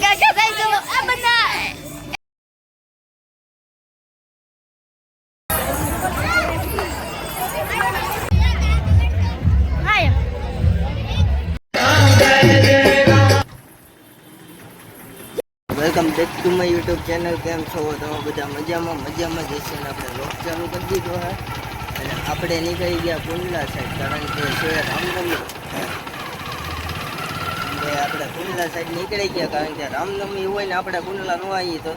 કાકા થઈ ગયો આ બધા welcome back to my YouTube channel. કેમ છો તમે બધા? મજામાં જશે ને આપણે લોક ચાલુ કરી દીધો હે અને આપણે નીકળી ગયા કુંડલા સાઈડ, કારણ કે છે રામનવમી. આપણે કુંડલા સાઈડ નીકળી ગયા કારણ કે રામનવમી હોય ને આપણે કુંડલા ન આવીએ તો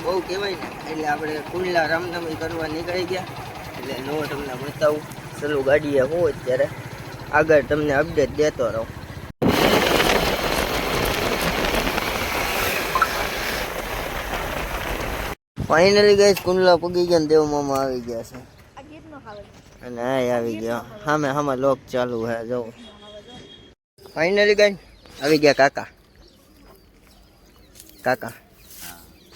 બહુ કહેવાય ને, એટલે આપણે કુંડલા રામનવમી કરવા નીકળી ગયા. એટલે લો તમને બતાવું, ચલો ગાડીએ હોય અત્યારે આગળ તમને અપડેટ દેતો રહું. ફાઇનલી ગાઈસ કુંડલા પૂગી ગયા ને દેવ મામા આવી ગયા છે અને આ આવી ગયા સામે લોક ચાલુ હે. જો ફાઇનલી ગાઈસ આવી ગયા કાકા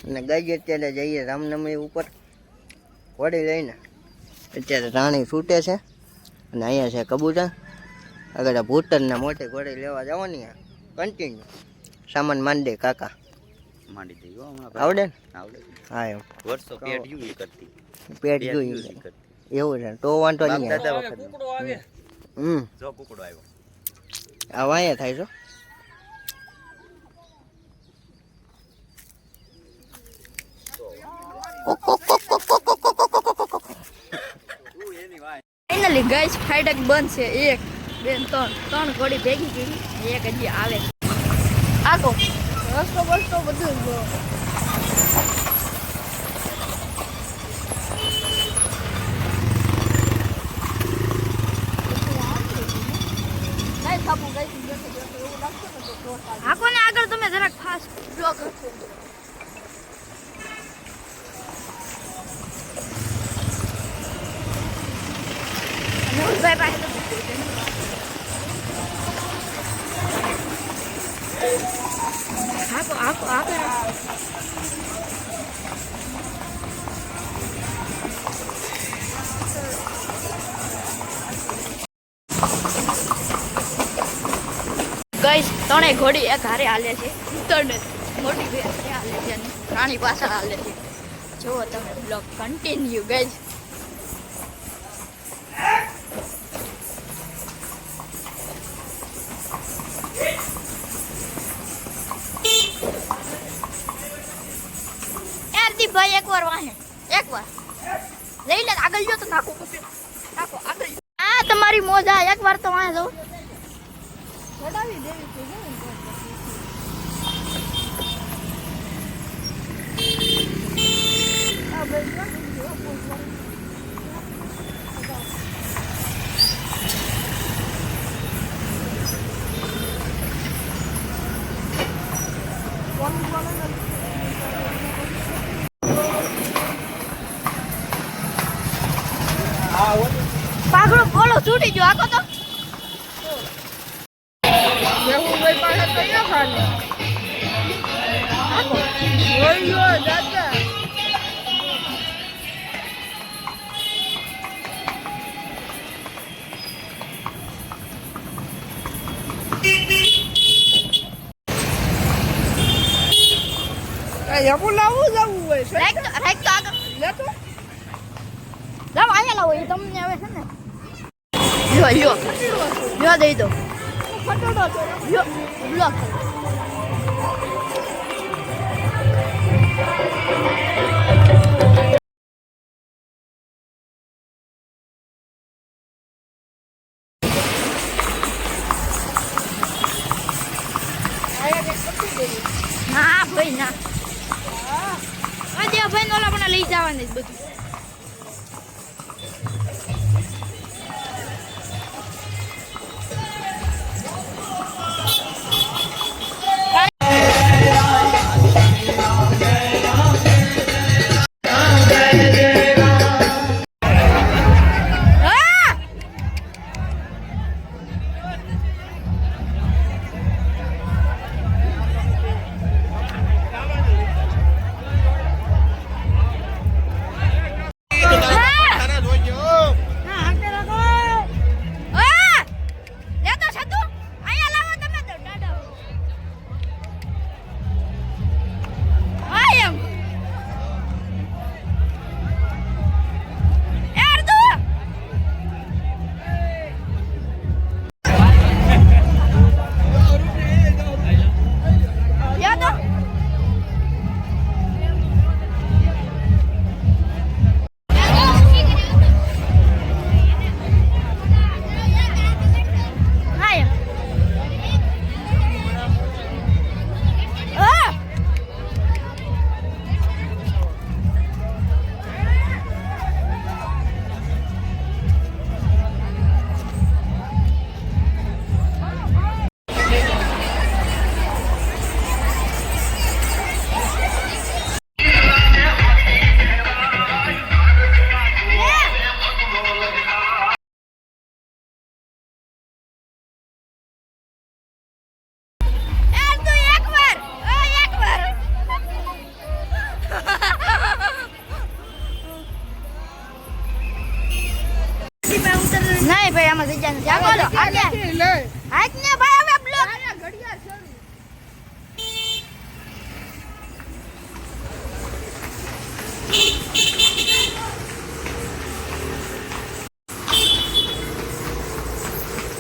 અને ગાઈ અત્યારે જઈએ રામનવમી ઉપર ઘોડી લઈને. અત્યારે રાણી છૂટે છે અને અહીંયા છે કબૂતર. આગળ ભૂતરના મોટી ઘોડી લેવા જવાની કન્ટિન્યુ સામાન માંડે કાકા માંડી દઈ આવડે ને? આવડે. હા એમ વર્ષો પેટ યુઝ કરતી એવું છે તો વાંધો નહીં. દાદા વખત જો કુકડો આવ્યો આ વાયા થાય છો. ફાઇનલી ગાઈસ ફાઇટક બંધ છે. 1 2 3 ઘોડી ભેગી કરી, એક હજી આવે. આખો રસ્તો બધું જો આખો ને આગળ તમે જરાક ફાસ્ટ બ્લોક કરશો. ભાઈ પાસે આખો ગાઈસ ત્રણેય ઘોડી એક હારે હાલે છે. ત્રણે મોટી ભેંસ હાલે છે અને રાણી પાછળ હાલે છે. જુઓ તમે બ્લોગ કન્ટિન્યુ ગાઈસ. ભાઈ એકવાર વાહે એકવાર લઈ લે આગળ જો તો નાખો આગળ. આ તમારી મોજ. આ એકવાર તો વાહે જાવ ચડાવી દેવી છે. પાઘડો બોલો છૂટી ગયો આખો તો લાવવું જવું હોય લાવ અહીંયા લાવો. એ તમને હવે છે ને લ્યો દઈ દો બ્લોક. ના ભાઈ ના ભાઈ ઓલા પણ લઈ જવાની બધું. આગે હાક ને ભાઈ હવે બ્લોક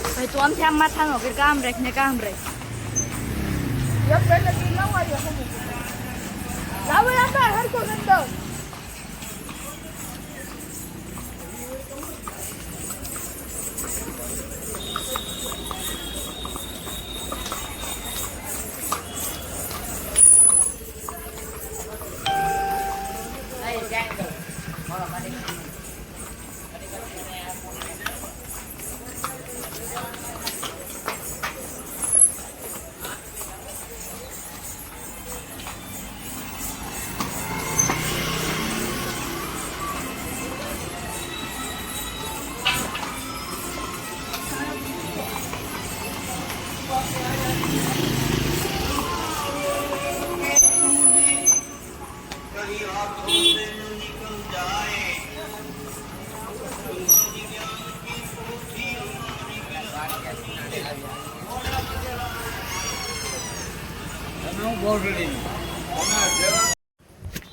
ભાઈ તું આમથી આમ માથા નો કામ રાખ ને કામ રાખ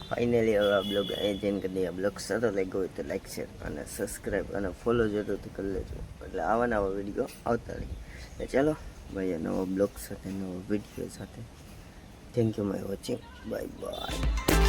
ફાઇનલી હવે આ બ્લોગ અહીં જઈને કરી આ બ્લોગ સારો લાગ્યો હોય તો લાઈક શેર અને સબસ્ક્રાઈબ અને ફોલો જરૂરથી કરી લેજો એટલે આવા નવા વિડીયો આવતા રહે તો ચાલો ભાઈ નવો બ્લોગ સાથે નવો વિડીયો સાથે thank you my watching bye bye